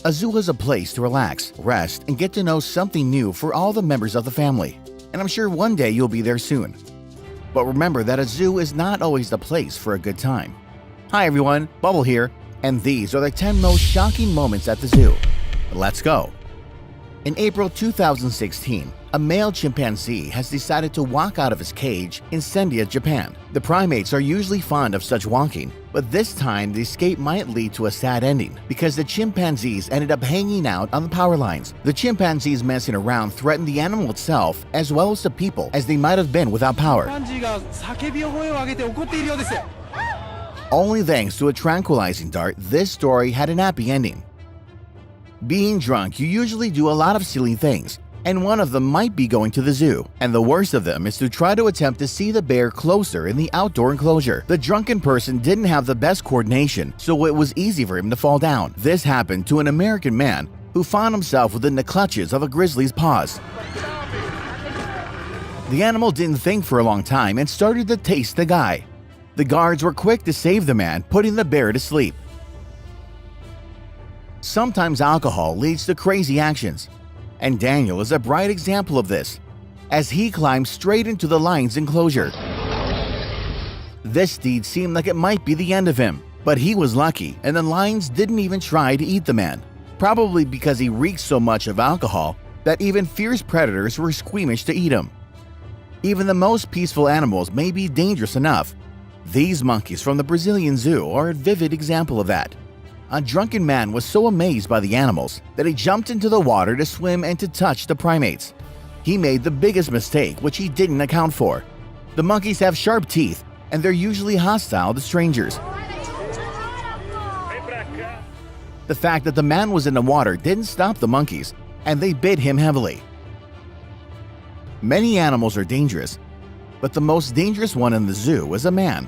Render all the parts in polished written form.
A zoo is a place to relax, rest, and get to know something new for all the members of the family. And I'm sure one day you'll be there soon. But remember that a zoo is not always the place for a good time. Hi everyone, Bubble here, and these are the 10 most shocking moments at the zoo. Let's go! In April 2016, a male chimpanzee has decided to walk out of his cage in Sendia, Japan. The primates are usually fond of such walking, but this time the escape might lead to a sad ending because the chimpanzees ended up hanging out on the power lines. The chimpanzees messing around threatened the animal itself as well as the people, as they might have been without power. Only thanks to a tranquilizing dart, this story had an happy ending. Being drunk, you usually do a lot of silly things, and one of them might be going to the zoo. And the worst of them is to try to attempt to see the bear closer in the outdoor enclosure. The drunken person didn't have the best coordination, so it was easy for him to fall down. This happened to an American man who found himself within the clutches of a grizzly's paws. The animal didn't think for a long time and started to taste the guy. The guards were quick to save the man, putting the bear to sleep. Sometimes alcohol leads to crazy actions, and Daniel is a bright example of this, as he climbed straight into the lion's enclosure. This deed seemed like it might be the end of him, but he was lucky, and the lions didn't even try to eat the man, probably because he reeked so much of alcohol that even fierce predators were squeamish to eat him. Even the most peaceful animals may be dangerous enough. These monkeys from the Brazilian zoo are a vivid example of that. A drunken man was so amazed by the animals that he jumped into the water to swim and to touch the primates. He made the biggest mistake, which he didn't account for. The monkeys have sharp teeth, and they're usually hostile to strangers. The fact that the man was in the water didn't stop the monkeys, and they bit him heavily. Many animals are dangerous, but the most dangerous one in the zoo is a man.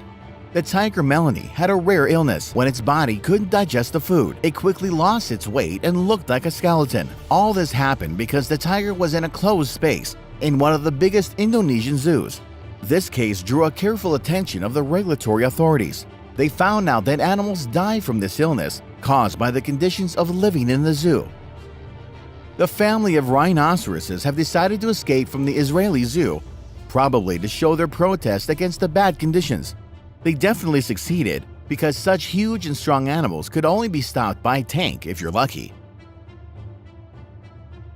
The tiger Melanie had a rare illness. When its body couldn't digest the food, it quickly lost its weight and looked like a skeleton. All this happened because the tiger was in a closed space in one of the biggest Indonesian zoos. This case drew a careful attention of the regulatory authorities. They found out that animals die from this illness caused by the conditions of living in the zoo. The family of rhinoceroses have decided to escape from the Israeli zoo, probably to show their protest against the bad conditions. They definitely succeeded because such huge and strong animals could only be stopped by a tank if you're lucky.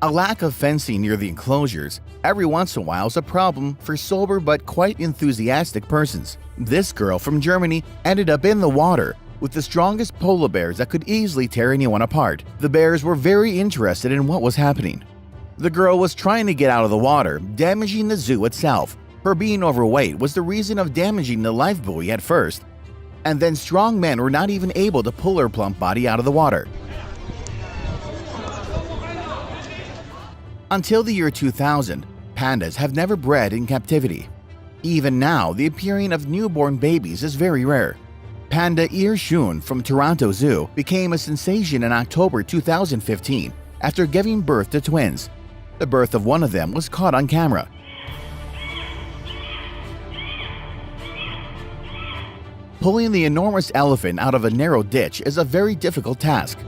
A lack of fencing near the enclosures every once in a while is a problem for sober but quite enthusiastic persons. This girl from Germany ended up in the water with the strongest polar bears that could easily tear anyone apart. The bears were very interested in what was happening. The girl was trying to get out of the water, damaging the zoo itself. Her being overweight was the reason of damaging the life buoy at first, and then strong men were not even able to pull her plump body out of the water. Until the year 2000, pandas have never bred in captivity. Even now, the appearing of newborn babies is very rare. Panda Ir Shun from Toronto Zoo became a sensation in October 2015 after giving birth to twins. The birth of one of them was caught on camera. Pulling the enormous elephant out of a narrow ditch is a very difficult task.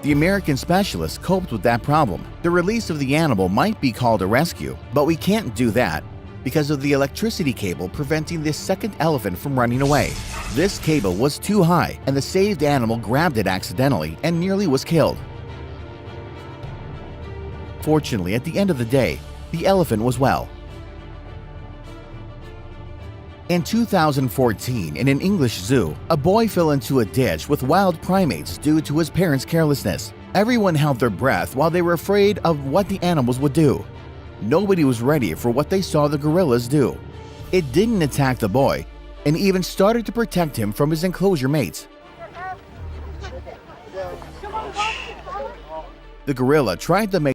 The American specialists coped with that problem. The release of the animal might be called a rescue, but we can't do that because of the electricity cable preventing this second elephant from running away. This cable was too high, and the saved animal grabbed it accidentally and nearly was killed. Fortunately, at the end of the day, the elephant was well. In 2014, in an English zoo, a boy fell into a ditch with wild primates due to his parents' carelessness. Everyone held their breath while they were afraid of what the animals would do. Nobody was ready for what they saw the gorillas do. It didn't attack the boy, and even started to protect him from his enclosure mates. The gorilla tried to make